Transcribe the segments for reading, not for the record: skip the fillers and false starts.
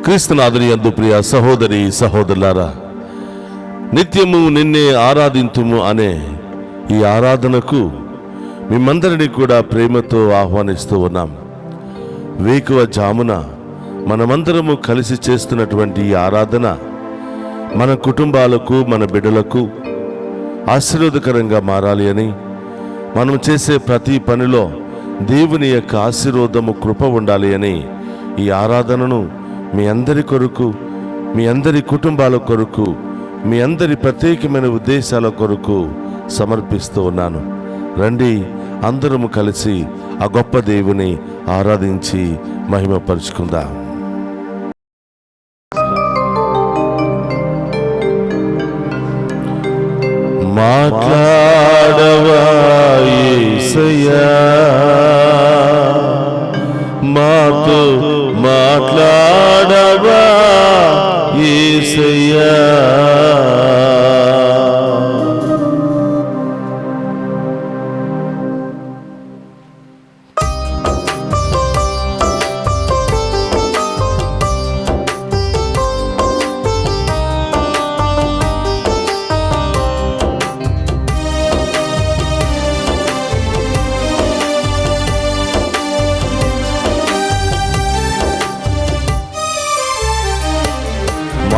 క్రీస్తునాథుని యందు ప్రియ సహోదరి సహోదరులారా, నిత్యము నిన్నే ఆరాధింతుము అనే ఈ ఆరాధనకు మిమ్మందరినీ కూడా ప్రేమతో ఆహ్వానిస్తూ ఉన్నాం. వేకువ జామున మనమందరము కలిసి చేస్తున్నటువంటి ఈ ఆరాధన మన కుటుంబాలకు, మన బిడ్డలకు ఆశీర్వాదకరంగా మారాలి అని, మనం చేసే ప్రతి పనిలో దేవుని యొక్క ఆశీర్వాదము, కృప ఉండాలి అని ఈ ఆరాధనను మీ అందరి కొరకు, మీ అందరి కుటుంబాల కొరకు, మీ అందరి ప్రత్యేకమైన ఉద్దేశాల కొరకు సమర్పిస్తూ ఉన్నాను. రండి, అందరము కలిసి ఆ గొప్ప దేవుని ఆరాధించి మహిమపరుచుకుందాం. మాట్లాడవా యేసయ్యా, మాతో మాట్లాడవా యేసయ్యా.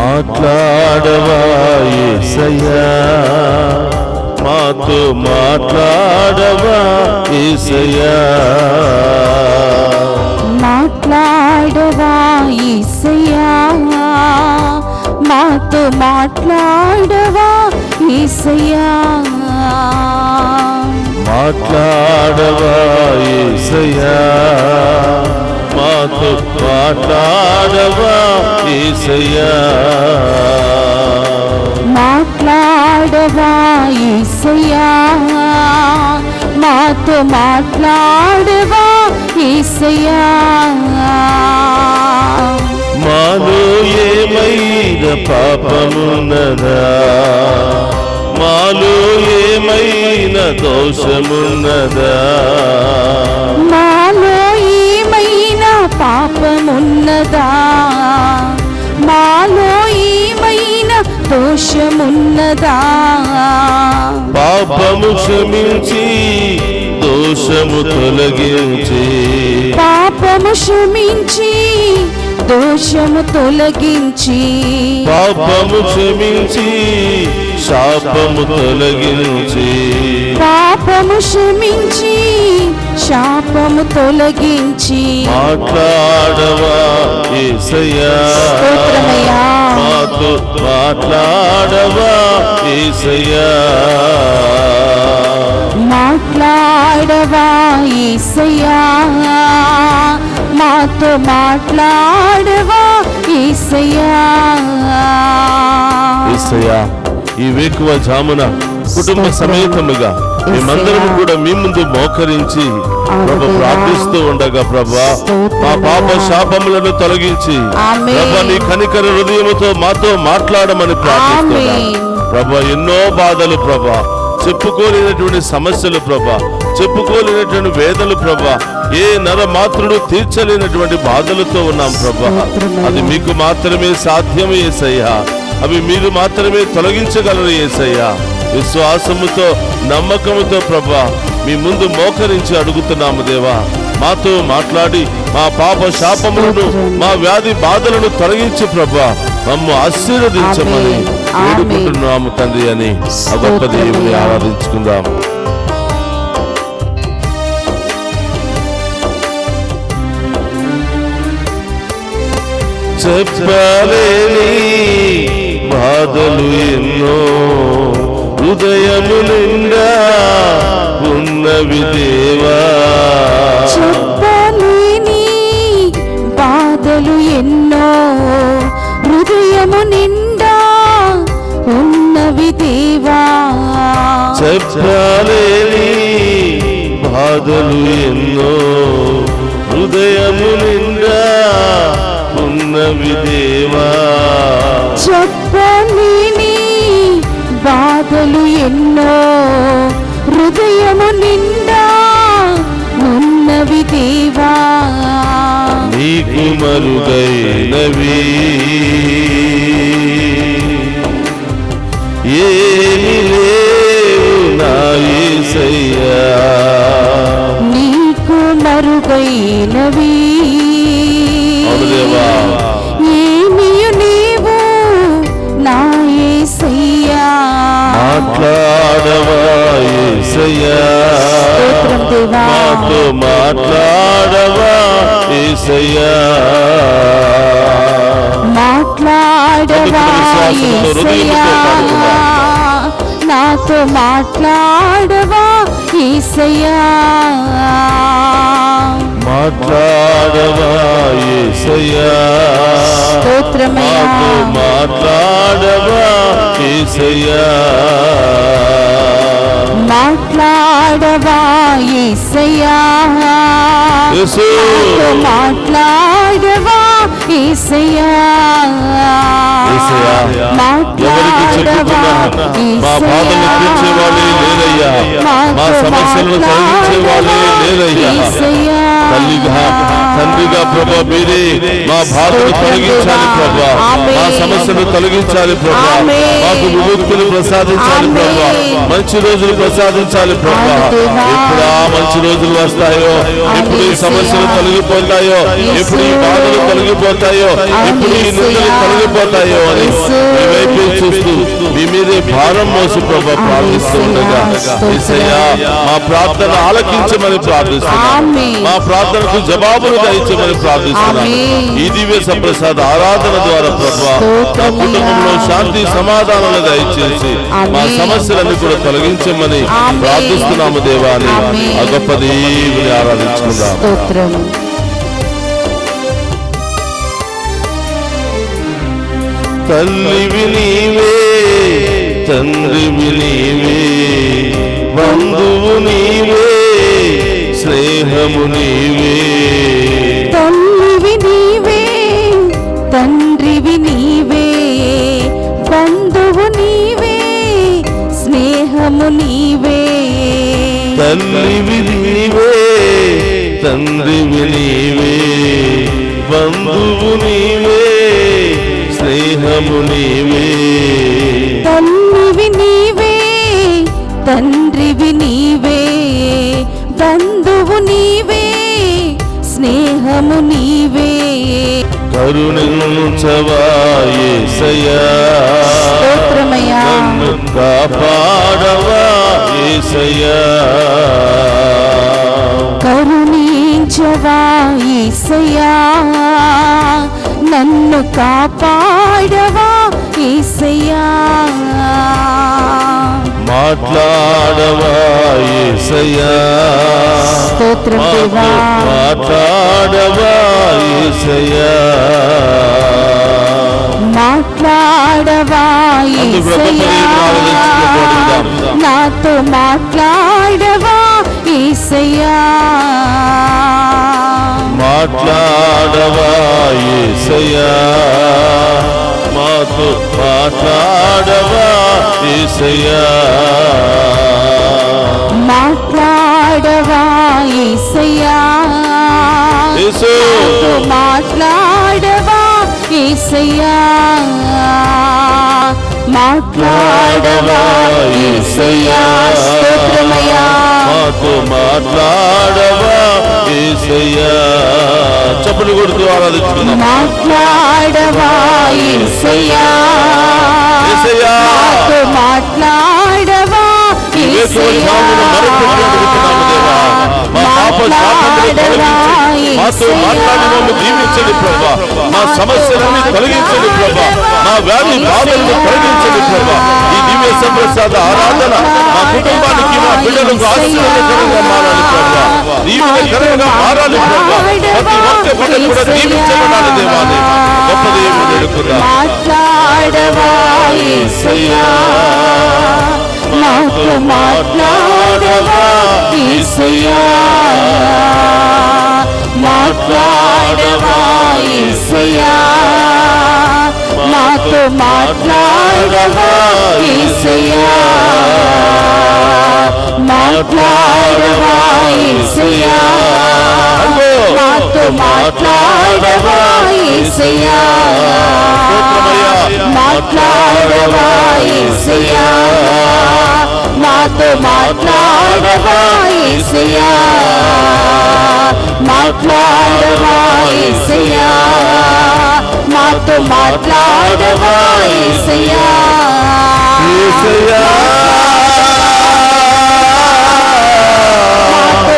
మాట్లాడవా యేసయ్యా, మాతో మాట్లాడవా యేసయ్యా. మాట్లాడవా యేసయ్యా, మాతో మాట్లాడవా యేసయ్యా. మాట్లాడవా యేసయ్యా, మాతో మాట్లాడవా యేసయ్యా. మాట్లాడవా యేసయ్యా, మాతో మాట్లాడవా యేసయ్యా. మాలో ఏమైనా పాపమున్నదా, మాలో ఏమైనా దోషమున్నదా, మాలో ఏమైనా పాపమున్నదా, మాలో ఏమైనా దోషమున్నదా. పాపము క్షమించి దోషము తొలగించి, పాపము క్షమించి దోషము తొలగించి, పాపము క్షమించి శాపము తొలగించి, పాపము క్షమించి శాపము తొలగించి. మాట్లాడవా యేసయ్యా, స్తోత్రమయ్యా. మాతో మాట్లాడవా యేసయ్యా. మాట్లాడవా యేసయ్యా, మాతో మాట్లాడవా యేసయ్యా. యేసయ్యా, ఈ వేకువ జామున కుటుంబ సమేతముగా మేమందరం కూడా మీ ముందు మోకరించి ప్రభు ప్రార్థిస్తూ ఉండగా, ప్రభా మా పాప శాపములను తొలగించి ప్రభా నీ కనికర హృదయముతో మాతో మాట్లాడమని ప్రార్థిస్తున్నా. ప్రభా ఎన్నో బాధలు ప్రభా, చెప్పుకోలేనటువంటి సమస్యలు ప్రభా, చెప్పుకోలేనటువంటి వేదనలు ప్రభా, ఏ నరమాత్రుడు తీర్చలేనటువంటి బాధలతో ఉన్నాం ప్రభా. అది మీకు మాత్రమే సాధ్యమే యేసయ్యా, అవి మీరు మాత్రమే తొలగించగలరు యేసయ్యా. విశ్వాసముతో, నమ్మకముతో ప్రభా మీ ముందు మోకరించి అడుగుతున్నాము దేవా. మాతో మాట్లాడి మా పాప శాపములను, మా వ్యాధి బాధలను తొలగించి ప్రభా మమ్ము ఆశీర్వదించమని వేడుకుంటున్నాము తండ్రి అని ఆ గొప్ప దేవుని ఆరాధించుకుందాం. చెప్పలేని బాధలు ఎన్నో హృదయము నిండా ఉన్నవి దేవా. చెప్పలేని బాధలు ఎన్నో హృదయము నిండా ఉన్నవి దేవా. చెప్పలేని బాధలు ఎన్నో హృదయము నిండా ఉన్నవి దేవా. చెప్పలేని బాధలు ఎన్నో హృదయము నిండా ఉన్నవి దేవా. నీకు మరుగైనవి ఏమి లేవు నా యేసయ్యా, నీకు మరుగైనవి అవును దేవా, ఏమియు నీవు నా యేసయ్యా. మాట్లాడవా యేసయ్యా, స్తోత్రం దేవా. మాతో మాట్లాడవా యేసయ్యా, మాట్లాడవా యేసయ్యా, నాతో మాట్లాడవా యేసయ్యా. మాట్లాడవా యేసయ్యా, స్తోత్రమయ్యా. మాతో మాట్లాడవా యేసయ్యా, మాట్లాడవా యేసయ్యా, యేసు. నాతో మాట్లాడవా యేసయ్యా. యేసయ్యా, ఎవరికి చెప్పుకున్నా మా బాధలు తీర్చే వాళ్ళే లేరయ్యా, మా సమస్యలను తొలగించే వాళ్ళే లేరయ్యా. తల్లిగా తండ్రిగా ప్రభా మీరే మా బాధలు తొలగించాలి ప్రభా, మా సమస్యలు తొలగించాలి ప్రభా, మాకు విముక్తిని ప్రసాదించాలి ప్రభా, మంచి రోజులు ప్రసాదించాలి ప్రభా. ఎప్పుడు ఆ మంచి రోజులు వస్తాయో, ఎప్పుడు ఈ సమస్యలు తొలగిపోతాయో, ఎప్పుడు ఈ బాధలు తొలగిపోతాయో, ఎప్పుడు ఈ నిందలు తొలగిపోతాయో అని మీ వైపే చూస్తూ మీ మీదే భారం మోసి ప్రభా ప్రార్థిస్తూ ఉండగా యేసయ్యా మా ప్రార్థన ఆలకించమని ప్రార్థిస్తున్నాం, మా ప్రార్థనకు జవాబును దయచేయమని ప్రార్థిస్తున్నాం. ఈ దివ్య సంప్రసాద ఆరాధన ద్వారా ప్రభా నా కుటుంబంలో శాంతి సమాధానాలు దయచేసి మా సమస్యలన్నీ కూడా తొలగించమని ప్రార్థిస్తున్నాము దేవాని. ఆ గొప్ప దేవుని ఆరాధించుకుందాం. తల్లివి నీవే, తండ్రివి నీవే, బంధువు నీవే, స్నేహము నీవే. తల్లివి నీవే, తండ్రివి నీవే, బంధువు నీవే, స్నేహము నీవే. తల్లివి నీవే, తండ్రివి నీవే, బంధువు నీవే, స్నేహము నీవే. తల్లివి నీవే, తండ్రివి నీవే, బంధువు నీవే, స్నేహము నీవే. కరుణించవా యేసయ్యా, స్తోత్రమయ్యా. నన్ను కాపాడవా యేసయ్యా, కరుణించవా యేసయ్యా, నన్ను కాపాడవా యేసయ్యా. మాట్లాడవా యేసయ్యా, స్తోత్రం దేవా. మాట్లాడవా యేసయ్యా, మాట్లాడవా యేసయ్యా, నాతో మాట్లాడవా యేసయ్యా. మాట్లాడవా యేసయ్యా, మాతో మాట్లాడవా యేసయ్యా, మాట్లాడవా యేసయ్యా, నాతో మాట్లాడవా యేసయ్యా. మాట్లాడవా యేసయ్యా. స్తోత్రమయ్యా. మాతో మాట్లాడవా యేసయ్యా. చప్పట్లు కొడుతూ ఆరాధించుకుందాం. మాట్లాడవా యేసయ్యా, యేసయ్యా, నాతో మాట్లాడవా యేసయ్యా. మా పాప శాపములను తొలగించి మాతో మాట్లాడి మమ్మల్ని దీవించండి ప్రభా, మా సమస్యలన్నీ తొలగించండి ప్రభా, మా వ్యాధి బాధలను తొలగించండి ప్రభా. ఈ దివ్య సంప్రసాద ఆరాధన మా కుటుంబానికి మా బిడ్డలకు ఆశీర్వాదకరంగా మారాలి ప్రభా, దీవెనకరంగా మారాలి ప్రభా. ప్రతి ఒక్క బిడ్డ కూడా దీవించబడాలి దేవాన్ని. గొప్ప దేవుని వేడుకుందాం. మాట్లాడవా యేసయ్యా, నాతో మాట్లాడవా యేసయ్యా. మాట్లాడవా యేసయ్యా, నాతో మాట్లాడవా యేసయ్యా. మాట్లాడవా యేసయ్యా, నాతో మాట్లాడవా యేసయ్యా, మాట్లాడవా యేసయ్యా, మాతో మాట్లాడవా యేసయ్యా, మాట్లాడవా యేసయ్యా, మాతో మాట్లాడవా యేసయ్యా,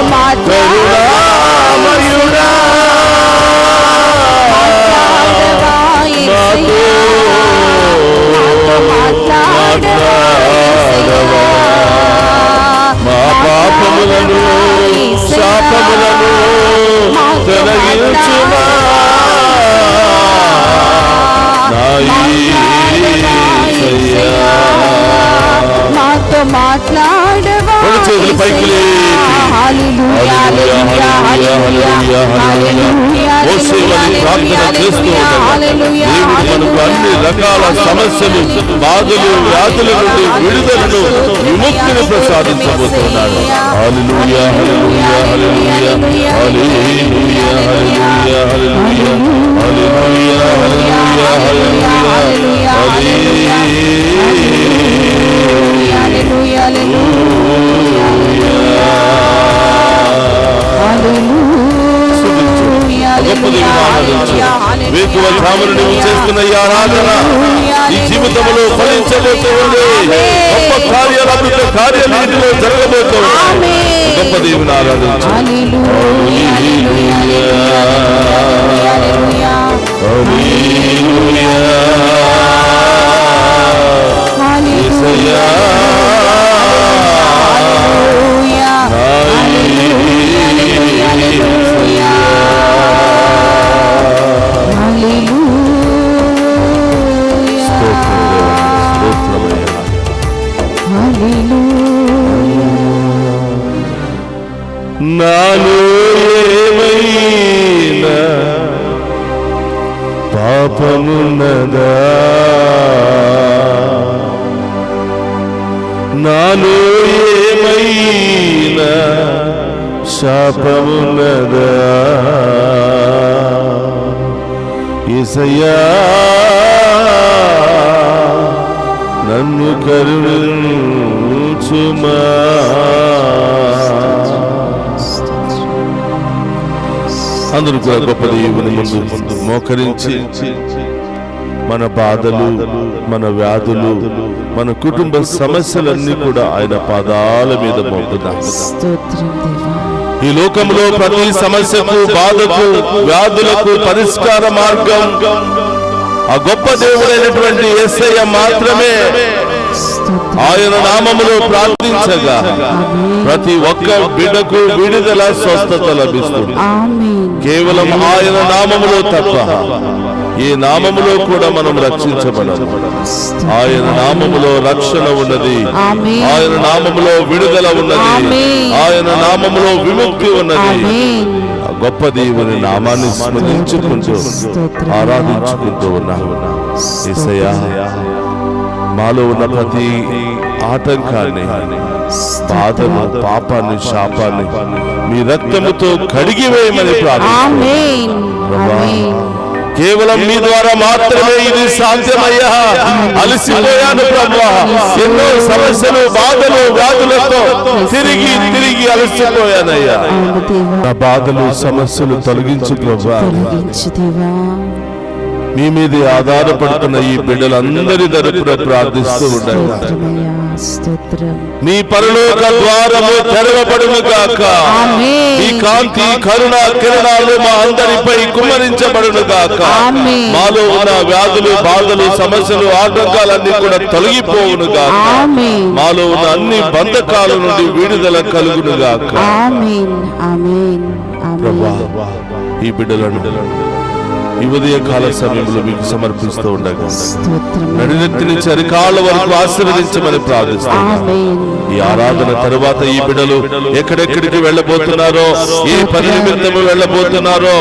మాతో కరుణామయుడా, మాట్లాడవా యేసయ్యా, మాతో మాట్లాడవా యేసయ్యా, మా పాపములను శాపములను తొలగించుమా నా యేసయ్యా. మాతో మాట్లాడవా రెండు చేతులు పైకి లేపి హల్లెలూయా హల్లెలూయా హల్లెలూయా హల్లెలూయా మోసే మరి ప్రార్థన చేస్తూ ఉండగా దేవుడు మనకు అన్ని రకాల సమస్యలు, బాధలు, వ్యాధుల నుండి విడుదలను, విముక్తిని ప్రసాదించబోతున్నాడు. హల్లెలూయా హల్లెలూయా హల్లెలూయా హల్లెలూయా హల్లెలూయా హల్లెలూయా హల్లెలూయా హల్లెలూయా హల్లెలూయా హల్లెలూయా వేకువ జామున నువ్వు చేస్తున్న ఈ ఆరాధన ఈ జీవితంలో ఫలించబోతుంది. గొప్ప కార్యాలు, అద్భుత కార్యాలు ఇంటిలో జరగబోతుంది. గొప్ప దేవుని ఆరాధించు. నాలో ఏమైనా పాపమున్నదా, నాలో ఏమైనా శాపమున్నదా, యేసయ్యా నన్ను కరుణించుమా. అందరూ కూడా గొప్ప దేవుని ముందు మోకరించి మన బాధలు, మన వ్యాధులు, మన కుటుంబ సమస్యలన్నీ కూడా ఆయన పాదాల మీద మోపుదాం. ఈ లోకంలో ప్రతి సమస్యకు, బాధకు, వ్యాధులకు పరిష్కార మార్గం ఆ గొప్ప దేవుడైనటువంటి యేసయ్య మాత్రమే. ఆయన నామములో ప్రార్థించగా ప్రతి ఒక్క బిడ్డకు విడుదల, స్వస్థత లభిస్తుంది. కేవలం ఆయన నామములో తప్ప ఈ నామములో కూడా మనం రక్షించబడము. ఆయన నామములో రక్షణ ఉన్నది, ఆయన నామములో విడుదల ఉన్నది, ఆయన నామములో విముక్తి ఉన్నది. ఆ గొప్ప దేవుని నామాన్ని స్మరించుకుంటూ ఆరాధించుకుంటూ ఉన్నాము. యేసయ్యా మాలో ఉన్న ప్రతి ఆటంకాన్ని, బాధను, పాపాన్ని, శాపాన్ని మీ రక్తముతో కడిగివేయమని ప్రార్థిస్తున్నాము. కేవలం మీ ద్వారా మాత్రమే ఇది సాధ్యమయ్యా. అలసిపోయాను ప్రభువా, ఎన్నో సమస్యలు, బాధలు, వ్యాధులతో తిరిగి తిరిగి అలసిపోయానయ్యా. నా బాధలు, సమస్యలు తొలగించు ప్రభువా. మీ మీద ఆధారపడుతున్న ఈ బిడ్డలందరి తరపున ప్రార్థిస్తూ ఉండండి. మీ పరలోక ద్వారము తెరవబడును గాక. మీ కాంతి, కరుణ కిరణాలు మా అందరిపై కుమ్మరించబడును గాక. మాలో ఉన్న వ్యాధులు, బాధలు, సమస్యలు, ఆటంకాలన్నీ కూడా తొలగిపోవును గాక. మాలో ఉన్న అన్ని బంధకాల నుండి విడుదల కలుగును గాక. ఆమేన్ ఆమేన్ ఆమేన్. ప్రభువా ఈ బిడ్డలను ఈ ఉదయ కాల సమయంలో మీకు సమర్పిస్తూ ఉండగా స్తోత్రం. నడినెత్తి నుంచి అరికాళ్ళ వరకు ఆశీర్వదించమని ప్రార్థిస్తున్నాను. ఆమేన్. ఈ ఆరాధన తరువాత ఈ బిడ్డలు ఎక్కడెక్కడికి వెళ్ళబోతున్నారో, ఏ పని నిమిత్తము వెళ్ళబోతున్నారో,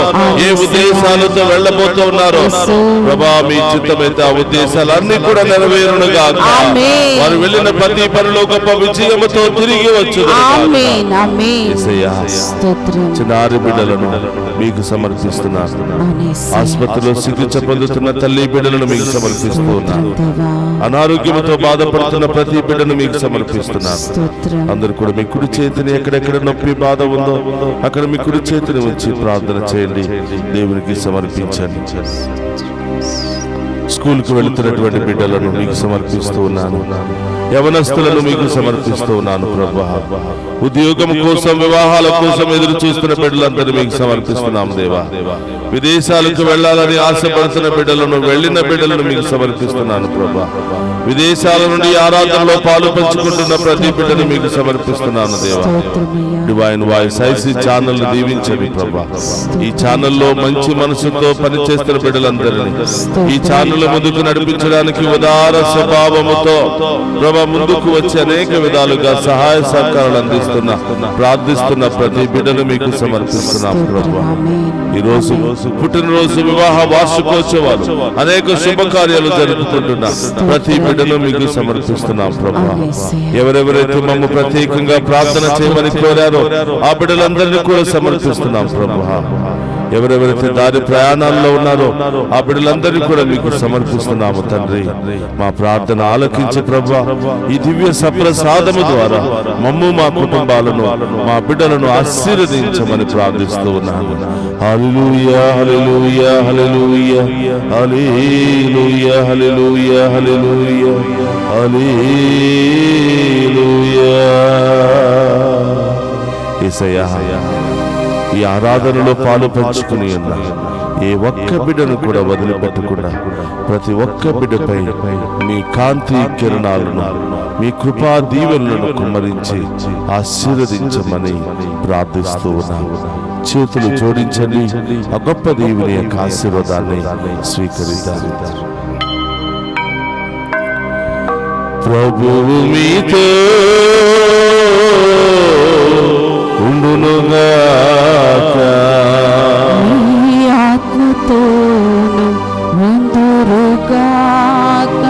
ఏ ఉద్దేశాలతో వెళ్ళబోతున్నారో ప్రభా, మీ చిత్తమైతే ఆ ఉద్దేశాలన్నీ కూడా నెరవేరునుగా. ఆమేన్. వారు వెళ్ళిన ప్రతి పనిలో గొప్ప విజయముతో తిరిగి వచ్చు. ఆమేన్. ఆమేన్. స్తోత్రం. చిన్నారి బిడ్డలను మీకు సమర్పిస్తున్నాను. ఆసుపత్రిలో చికిత్స పొందుతున్న తల్లి బిడ్డలను మీకు సమర్పిస్తూ ఉన్నాను. అనారోగ్యంతో బాధపడుతున్న ప్రతి బిడ్డను మీకు సమర్పిస్తున్నాను. స్తోత్రం. అందరూ కూడా మీ కుడి చేతిని ఎక్కడెక్కడ నొప్పి బాధ ఉందో అక్కడ మీ కుడి చేతిని ఉంచి ప్రార్థన చేయండి, దేవునికి సమర్పించండి. స్కూల్కి వెళుతున్నటువంటి బిడ్డలను మీకు సమర్పిస్తూ ఉన్నాను. యవనస్తులను మీకు సమర్పిస్తూ ఉన్నాను ప్రభా. ఉద్యోగం కోసం, వివాహాల కోసం ఎదురు చూస్తున్న బిడ్డలందరూ మీకు సమర్పిస్తున్నాం దేవా. విదేశాలకు వెళ్ళాలని ఆశపడుతున్న బిడ్డలను, వెళ్ళిన బిడ్డలను మీకు సమర్పిస్తున్నాను ప్రభా. విదేశాల నుండి ఆరాధనలో పాలు పంచుకుంటున్న ప్రతి బిడ్డను మీకు సమర్పిస్తున్నాను దేవా. డివైన్ వాయిస్ ఐసీ ఛానల్ దీవించండి ప్రభా. ఈ ఛానల్లో మంచి మనసుతో పనిచేస్తున్న బిడ్డలందరినీ ఈ ఛానల్ ముందుకు నడిపించడానికి ఉదార స్వభావముతో ప్రభా ముందుకు వచ్చి అనేక విధాలుగా సహాయ సహకారాలు అందిస్తున్న, ప్రార్థిస్తున్న ప్రతి బిడ్డను మీకు సమర్పిస్తున్నాం ప్రభా. ఈ రోజు పుట్టినరోజు, వివాహ వార్షికోత్సవాలు, అనేక శుభకార్యాలు జరుపుకుంటున్న ప్రతి బిడ్డను మీకు సమర్పిస్తున్నాం ప్రభా. ఎవరెవరైతే మమ్మ ప్రత్యేకంగా ప్రార్థన చేయమని కోరారో ఆ బిడ్డలందరినీ కూడా సమర్పిస్తున్నాం ప్రభా. ఎవరెవరైతే దారి ప్రయాణాల్లో ఉన్నారో ఆ బిడ్డలందరినీ కూడా మీకు సమర్పిస్తున్నాము తండ్రి. మా ప్రార్థన ఆలకించి ప్రభా, ఈ దివ్య సప్రసాదము ద్వారా మమ్ము, మా కుటుంబాలను, మా బిడ్డలను ఆశీర్వదించమని ప్రార్థిస్తూ ఉన్నాను. హల్లెలూయా, హల్లెలూయా, హల్లెలూయా, హల్లెలూయా, హల్లెలూయా, హల్లెలూయా, హల్లెలూయా. యేసయ్యా, ఈ ఆరాధనలో పాలు పంచుకుని ఉన్న ఏ ఒక్క బిడ్డను కూడా వదిలిపెట్టకుండా ప్రతి ఒక్క బిడ్డపై మీ కాంతి కిరణాలను, మీ కృపా దీవెనలను కుమ్మరించి ఆశీర్వదించమని ప్రార్థిస్తూ ఉన్నాము. చేతులు జోడించండి, ఆ గొప్ప దీవెని యొక్క ఆశీర్వాదాన్ని స్వీకరిద్దాం. ప్రభువు మీతో ఉండునుగాక, నీ ఆత్మతోను ఉందురుగాక.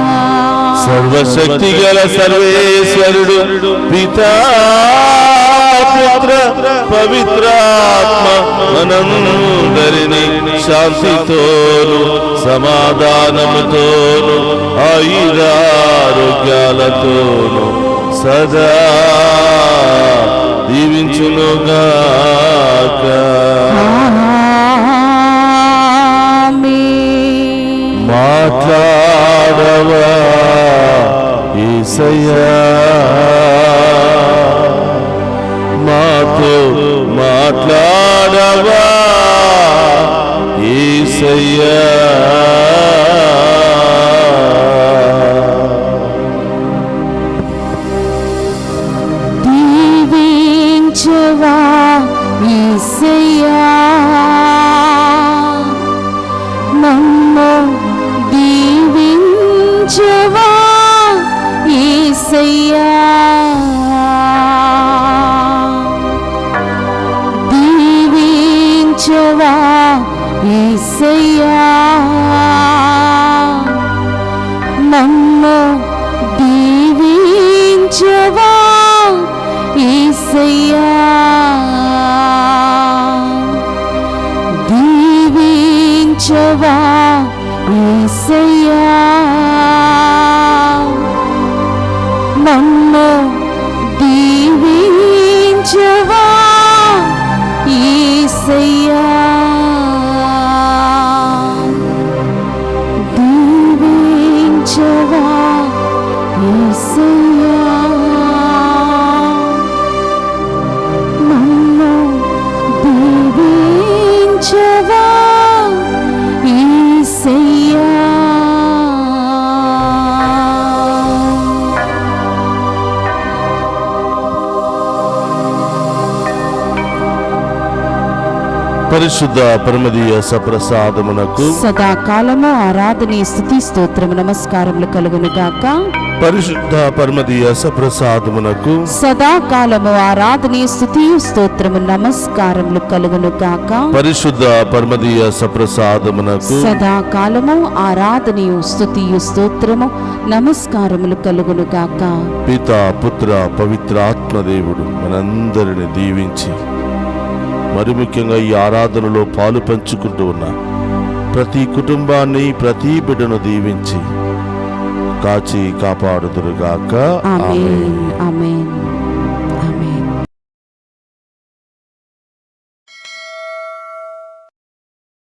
సర్వశక్తి గల సర్వేశ్వరుడు పితా, పుత్ర, పవిత్రాత్మ మనందరినీ శాంతితోను, సమాధానముతోను, ఆయురారోగ్యాలతోను సదా దీవించునుగాక. ఆమేన్. మాట్లాడవా యేసయ్యా, మాతో మాట్లాడవా యేసయ్యా. దీవించవా యేసయ్యా, నన్ను దీవించవా యేసయ్యా. దీవించవా యేసయ్యా, నన్ను దీవించవా యేసయ్యా. దీవించవా యేసయ్యా, నన్ను దీవించవా యేసయ్యా. దీవించవా యేసయ్యా. పరిశుద్ధ పరమదీయ సప్రసాదమునకు సదాకాలము ఆరాధనే స్తుతి స్తోత్రము నమస్కారములు కలుగును గాక. పరిశుద్ధ పరమదీయ సప్రసాదమునకు సదాకాలము ఆరాధనే స్తుతి స్తోత్రము నమస్కారములు కలుగును గాక. పరిశుద్ధ పరమదీయ సప్రసాదమునకు సదాకాలము ఆరాధనయు స్తుతియు స్తోత్రము నమస్కారములు కలుగును గాక. పితా పుత్ర పవిత్ర ఆత్మదేవుడు మనందరిని దీవించి మరి ముఖ్యంగా ఈ ఆరాధనలో పాలు పంచుకుంటూ ఉన్న ప్రతి కుటుంబాన్ని ప్రతి బిడ్డను దీవించి కాచి కాపాడుదురుగాక. ఆమేన్ ఆమేన్.